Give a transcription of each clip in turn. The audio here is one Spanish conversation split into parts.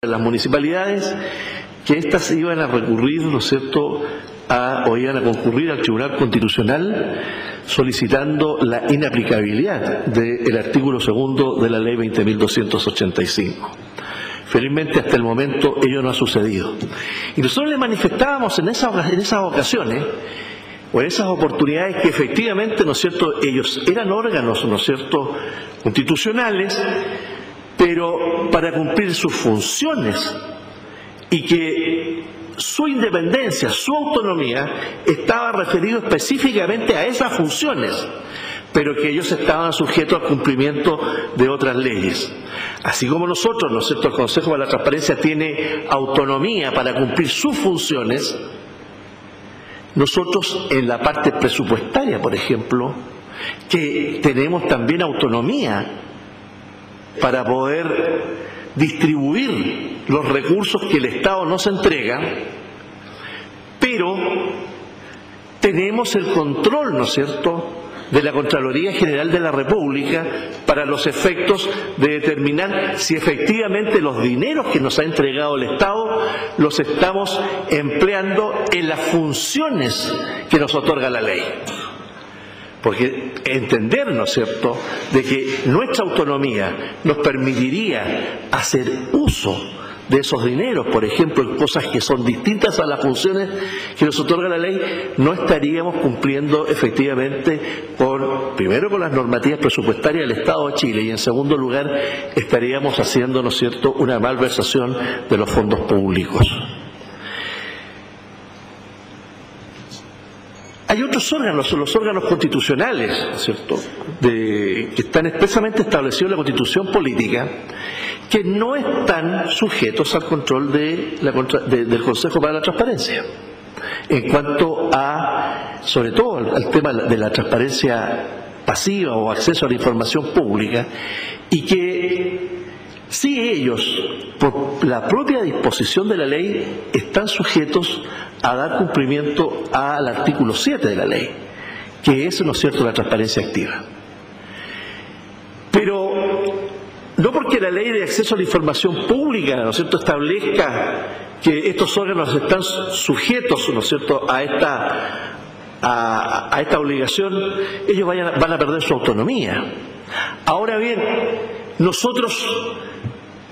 las municipalidades, que éstas iban a recurrir, ¿no es cierto?, o iban a concurrir al Tribunal Constitucional solicitando la inaplicabilidad del artículo 2 de la Ley 20.285. Felizmente hasta el momento ello no ha sucedido. Y nosotros le manifestábamos en esas ocasiones, o en esas oportunidades, que efectivamente, ¿no es cierto?, ellos eran órganos, ¿no es cierto?, constitucionales, pero para cumplir sus funciones, y que su independencia, su autonomía, estaba referido específicamente a esas funciones, pero que ellos estaban sujetos al cumplimiento de otras leyes. Así como nosotros, ¿no es cierto?, el Consejo para la Transparencia tiene autonomía para cumplir sus funciones, nosotros en la parte presupuestaria, por ejemplo, que tenemos también autonomía para poder distribuir los recursos que el Estado nos entrega, pero tenemos el control, ¿no es cierto?, de la Contraloría General de la República para los efectos de determinar si efectivamente los dineros que nos ha entregado el Estado los estamos empleando en las funciones que nos otorga la ley. Porque entender, ¿no es cierto?, de que nuestra autonomía nos permitiría hacer uso de esos dineros, por ejemplo, en cosas que son distintas a las funciones que nos otorga la ley, no estaríamos cumpliendo efectivamente primero con las normativas presupuestarias del Estado de Chile, y en segundo lugar estaríamos haciendo, ¿no es cierto?, una malversación de los fondos públicos. Hay otros órganos, los órganos constitucionales, ¿cierto?, que están expresamente establecidos en la Constitución política, que no están sujetos al control del Consejo para la Transparencia, en cuanto a, sobre todo, al tema de la transparencia pasiva o acceso a la información pública, y que sí ellos, por la propia disposición de la ley, están sujetos a dar cumplimiento al artículo 7 de la ley, que es, ¿no es cierto?, la transparencia activa. Pero no porque la ley de acceso a la información pública, ¿no es cierto?, establezca que estos órganos están sujetos, ¿no es cierto?, a esta obligación, ellos van a perder su autonomía. Ahora bien, nosotros,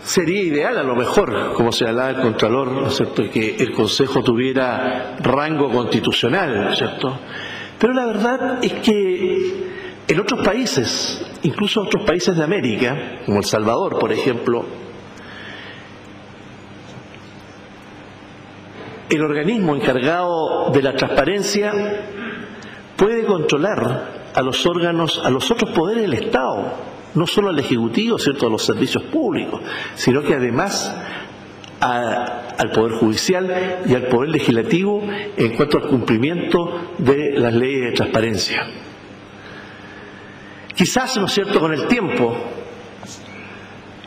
sería ideal, a lo mejor, como señalaba el Contralor, ¿no es cierto?, que el Consejo tuviera rango constitucional, ¿no es cierto?, pero la verdad es que en otros países, incluso otros países de América, como El Salvador, por ejemplo, el organismo encargado de la transparencia puede controlar a los órganos, a los otros poderes del Estado, no solo al Ejecutivo, ¿cierto?, a los servicios públicos, sino que además al Poder Judicial y al Poder Legislativo en cuanto al cumplimiento de las leyes de transparencia. Quizás, ¿no es cierto?, con el tiempo,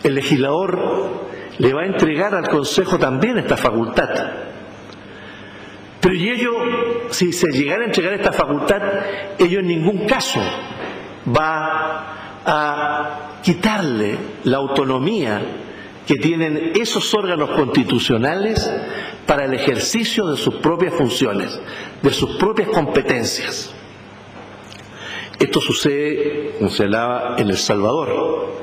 el legislador le va a entregar al Consejo también esta facultad. Pero si se llegara a entregar esta facultad, ello en ningún caso va a quitarle la autonomía que tienen esos órganos constitucionales para el ejercicio de sus propias funciones, de sus propias competencias. Esto sucede, como se hablaba, en El Salvador.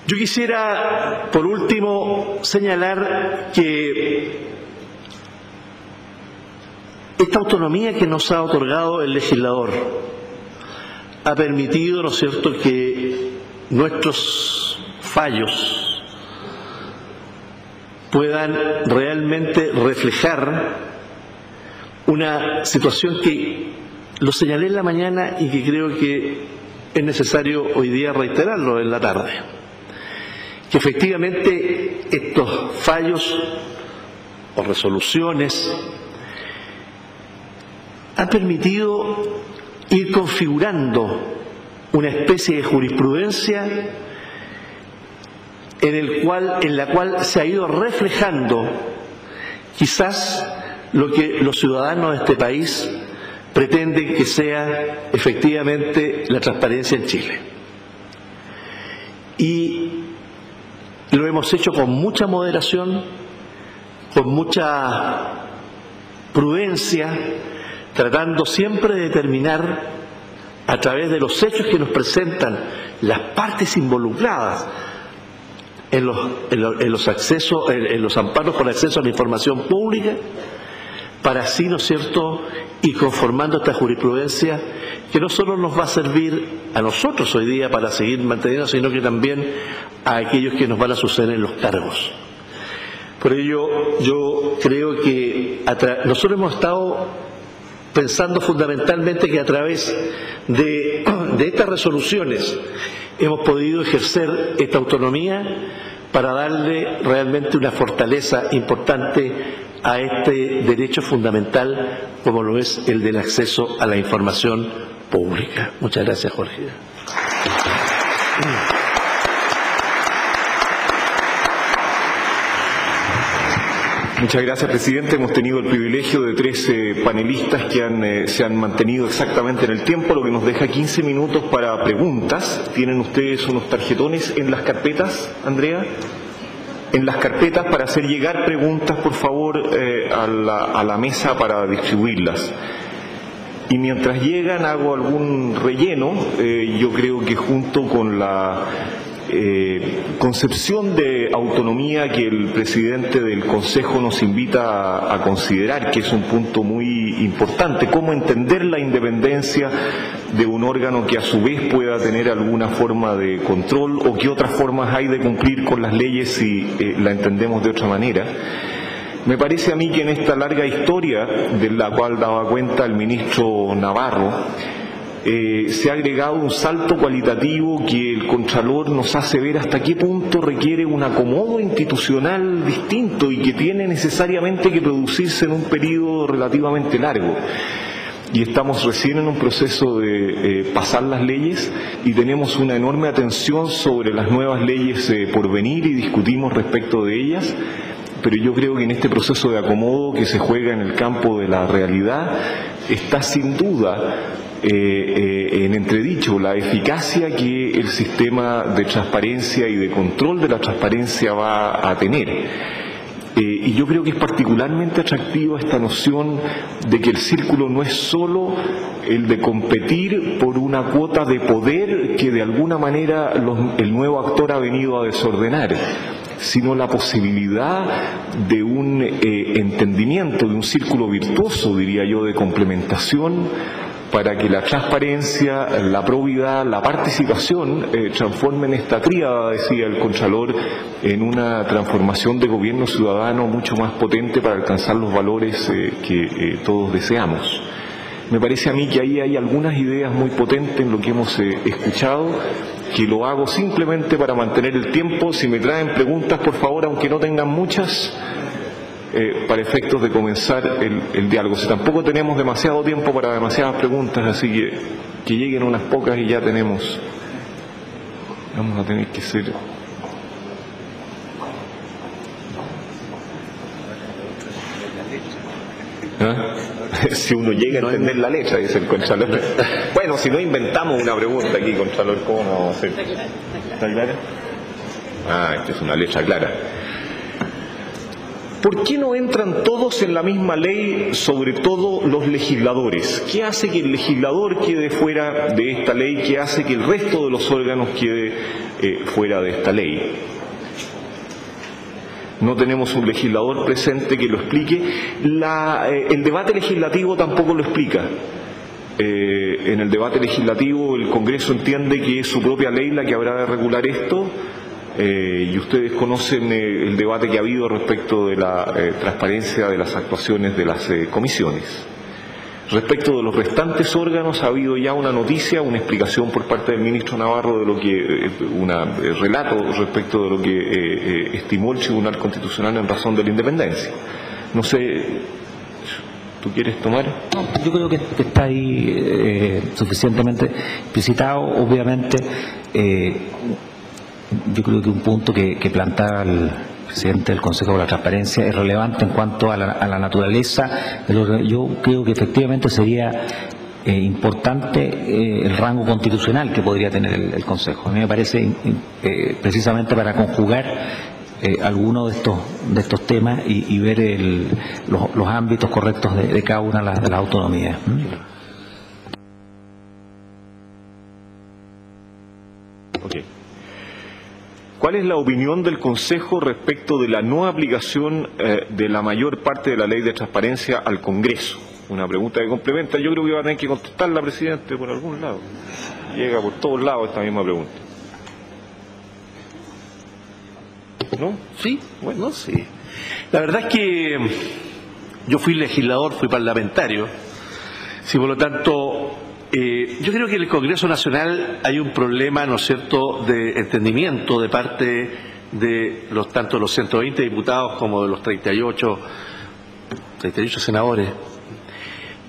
Yo quisiera, por último, señalar que esta autonomía que nos ha otorgado el legislador ha permitido, ¿no es cierto?, que nuestros fallos puedan realmente reflejar una situación que lo señalé en la mañana y que creo que es necesario hoy día reiterarlo en la tarde, que efectivamente estos fallos o resoluciones han permitido ir configurando una especie de jurisprudencia en la cual se ha ido reflejando quizás lo que los ciudadanos de este país pretenden que sea efectivamente la transparencia en Chile. Y Lo hemos hecho con mucha moderación, con mucha prudencia, tratando siempre de determinar a través de los hechos que nos presentan las partes involucradas en los amparos por acceso a la información pública, para así, ¿no es cierto?, ir conformando esta jurisprudencia que no solo nos va a servir a nosotros hoy día para seguir manteniendo, sino que también a aquellos que nos van a suceder en los cargos. Por ello, yo creo que nosotros hemos estado pensando fundamentalmente que a través de estas resoluciones hemos podido ejercer esta autonomía para darle realmente una fortaleza importante a este derecho fundamental como lo es el del acceso a la información pública. Muchas gracias, Jorge. Muchas gracias, presidente. Hemos tenido el privilegio de 13 panelistas que se han mantenido exactamente en el tiempo, lo que nos deja 15 minutos para preguntas. ¿Tienen ustedes unos tarjetones en las carpetas, Andrea? En las carpetas para hacer llegar preguntas, por favor, a la mesa para distribuirlas. Y mientras llegan hago algún relleno. Yo creo que junto con la concepción de autonomía que el presidente del Consejo nos invita a considerar, que es un punto muy importante, cómo entender la independencia de un órgano que a su vez pueda tener alguna forma de control, o qué otras formas hay de cumplir con las leyes si la entendemos de otra manera. Me parece a mí que en esta larga historia de la cual daba cuenta el ministro Navarro, se ha agregado un salto cualitativo que el Contralor nos hace ver hasta qué punto requiere un acomodo institucional distinto y que tiene necesariamente que producirse en un periodo relativamente largo. Y estamos recién en un proceso de pasar las leyes y tenemos una enorme atención sobre las nuevas leyes por venir y discutimos respecto de ellas. Pero yo creo que en este proceso de acomodo que se juega en el campo de la realidad está sin duda en entredicho la eficacia que el sistema de transparencia y de control de la transparencia va a tener. Y yo creo que es particularmente atractiva esta noción de que el círculo no es solo el de competir por una cuota de poder que de alguna manera el nuevo actor ha venido a desordenar, sino la posibilidad de un entendimiento, de un círculo virtuoso, diría yo, de complementación, para que la transparencia, la probidad, la participación transformen esta tríada, decía el Contralor, en una transformación de gobierno ciudadano mucho más potente para alcanzar los valores que todos deseamos. Me parece a mí que ahí hay algunas ideas muy potentes en lo que hemos escuchado, que lo hago simplemente para mantener el tiempo. Si me traen preguntas, por favor, aunque no tengan muchas, para efectos de comenzar el diálogo. Si tampoco tenemos demasiado tiempo para demasiadas preguntas, así que lleguen unas pocas y ya tenemos. Vamos a tener que ser... ¿Ah? Si uno llega a entender la letra, dice el Contralor. Bueno, si no inventamos una pregunta aquí, Contralor, ¿cómo no vamos a hacer? ¿Está clara? Ah, esta es una letra clara. ¿Por qué no entran todos en la misma ley, sobre todo los legisladores? ¿Qué hace que el legislador quede fuera de esta ley? ¿Qué hace que el resto de los órganos quede fuera de esta ley? No tenemos un legislador presente que lo explique. El debate legislativo tampoco lo explica. En el debate legislativo el Congreso entiende que es su propia ley la que habrá de regular esto. Y ustedes conocen el debate que ha habido respecto de la transparencia de las actuaciones de las comisiones. Respecto de los restantes órganos ha habido ya una noticia, una explicación por parte del ministro Navarro de lo que, un relato respecto de lo que estimó el Tribunal Constitucional en razón de la independencia. No sé, ¿tú quieres tomar? No, yo creo que está ahí suficientemente explicitado. Obviamente, yo creo que un punto que plantaba el presidente del Consejo de la Transparencia es relevante en cuanto a la naturaleza del órgano. Yo creo que efectivamente sería importante el rango constitucional que podría tener el Consejo. A mí me parece precisamente para conjugar algunos de estos temas y ver los ámbitos correctos de cada una de las autonomías. Okay. ¿Cuál es la opinión del Consejo respecto de la no aplicación de la mayor parte de la ley de transparencia al Congreso? Una pregunta que complementa. Yo creo que va a tener que contestarla, presidente, por algún lado. Llega por todos lados esta misma pregunta. ¿No? Sí, bueno, sí. La verdad es que yo fui legislador, fui parlamentario. Sí, por lo tanto, yo creo que en el Congreso Nacional hay un problema, ¿no es cierto?, de entendimiento de parte de tanto de los 120 diputados como de los 38 senadores.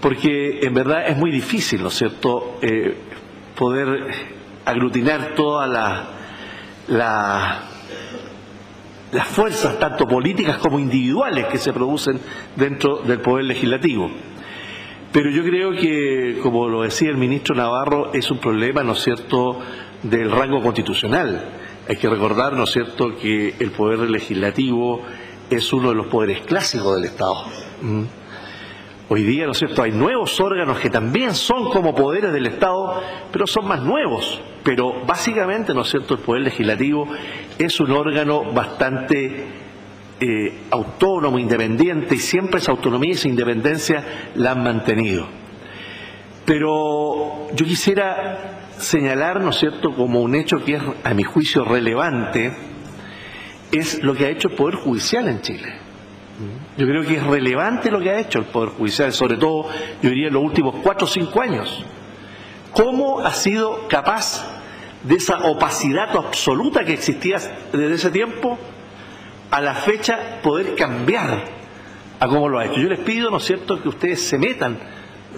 Porque en verdad es muy difícil, ¿no es cierto?, poder aglutinar todas las fuerzas, tanto políticas como individuales, que se producen dentro del Poder Legislativo. Pero yo creo que, como lo decía el ministro Navarro, es un problema, ¿no es cierto?, del rango constitucional. Hay que recordar, ¿no es cierto?, que el Poder Legislativo es uno de los poderes clásicos del Estado. Hoy día, ¿no es cierto?, hay nuevos órganos que también son como poderes del Estado, pero son más nuevos. Pero básicamente, ¿no es cierto?, el Poder Legislativo es un órgano bastante autónomo, independiente, y siempre esa autonomía y esa independencia la han mantenido. Pero yo quisiera señalar, ¿no es cierto?, como un hecho que es, a mi juicio, relevante, es lo que ha hecho el Poder Judicial en Chile. Yo creo que es relevante lo que ha hecho el Poder Judicial, sobre todo, yo diría, en los últimos 4 o 5 años. ¿Cómo ha sido capaz de esa opacidad absoluta que existía desde ese tiempo a la fecha poder cambiar a cómo lo ha hecho? Yo les pido, ¿no es cierto?, que ustedes se metan,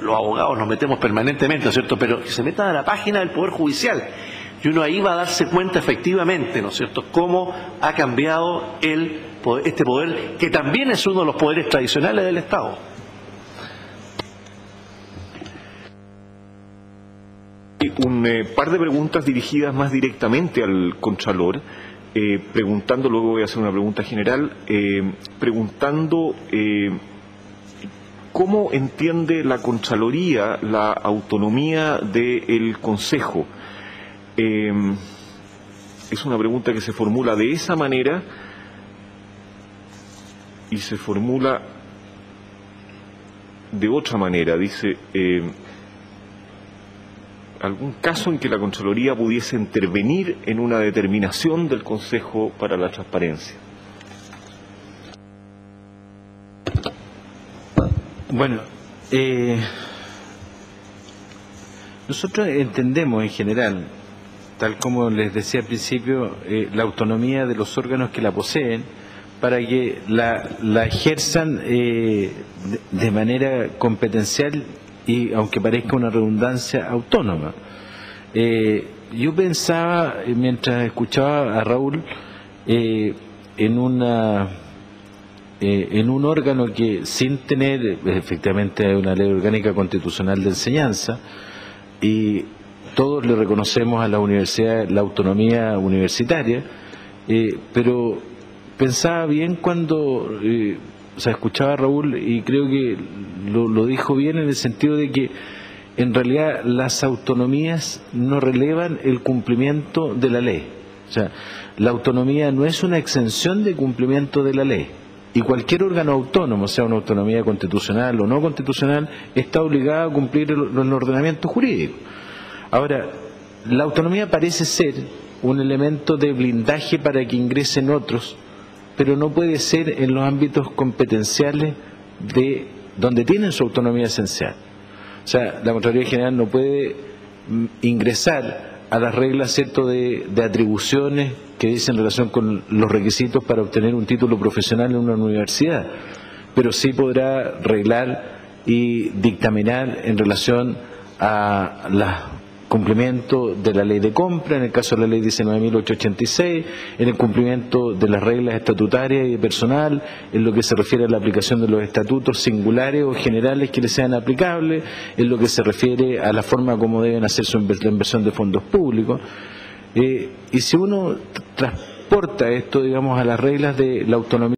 los abogados nos metemos permanentemente, ¿no es cierto?, pero que se metan a la página del Poder Judicial y uno ahí va a darse cuenta efectivamente, ¿no es cierto?, cómo ha cambiado este poder, que también es uno de los poderes tradicionales del Estado. Un par de preguntas dirigidas más directamente al Contralor, preguntando, luego voy a hacer una pregunta general, preguntando cómo entiende la Contraloría la autonomía del Consejo. Es una pregunta que se formula de esa manera y se formula de otra manera. Dice, ¿algún caso en que la Contraloría pudiese intervenir en una determinación del Consejo para la Transparencia? Bueno, nosotros entendemos en general, tal como les decía al principio, la autonomía de los órganos que la poseen para que la ejerzan de manera competencial y, aunque parezca una redundancia, autónoma. Yo pensaba, mientras escuchaba a Raúl, en un órgano que, sin tener efectivamente una ley orgánica constitucional de enseñanza, y todos le reconocemos a la universidad la autonomía universitaria, pero pensaba bien cuando escuchaba a Raúl, y creo que lo dijo bien, en el sentido de que en realidad las autonomías no relevan el cumplimiento de la ley. O sea, la autonomía no es una exención de cumplimiento de la ley, y cualquier órgano autónomo, sea una autonomía constitucional o no constitucional, está obligado a cumplir el ordenamiento jurídico. Ahora, la autonomía parece ser un elemento de blindaje para que ingresen otros, pero no puede ser en los ámbitos competenciales de donde tienen su autonomía esencial. O sea, la Contraloría General no puede ingresar a las reglas, ¿cierto?, de atribuciones que dicen en relación con los requisitos para obtener un título profesional en una universidad, pero sí podrá reglar y dictaminar en relación a las cumplimiento de la ley de compra, en el caso de la ley 19.886, en el cumplimiento de las reglas estatutarias y de personal, en lo que se refiere a la aplicación de los estatutos singulares o generales que les sean aplicables, en lo que se refiere a la forma como deben hacerse la inversión de fondos públicos. Y si uno transporta esto, digamos, a las reglas de la autonomía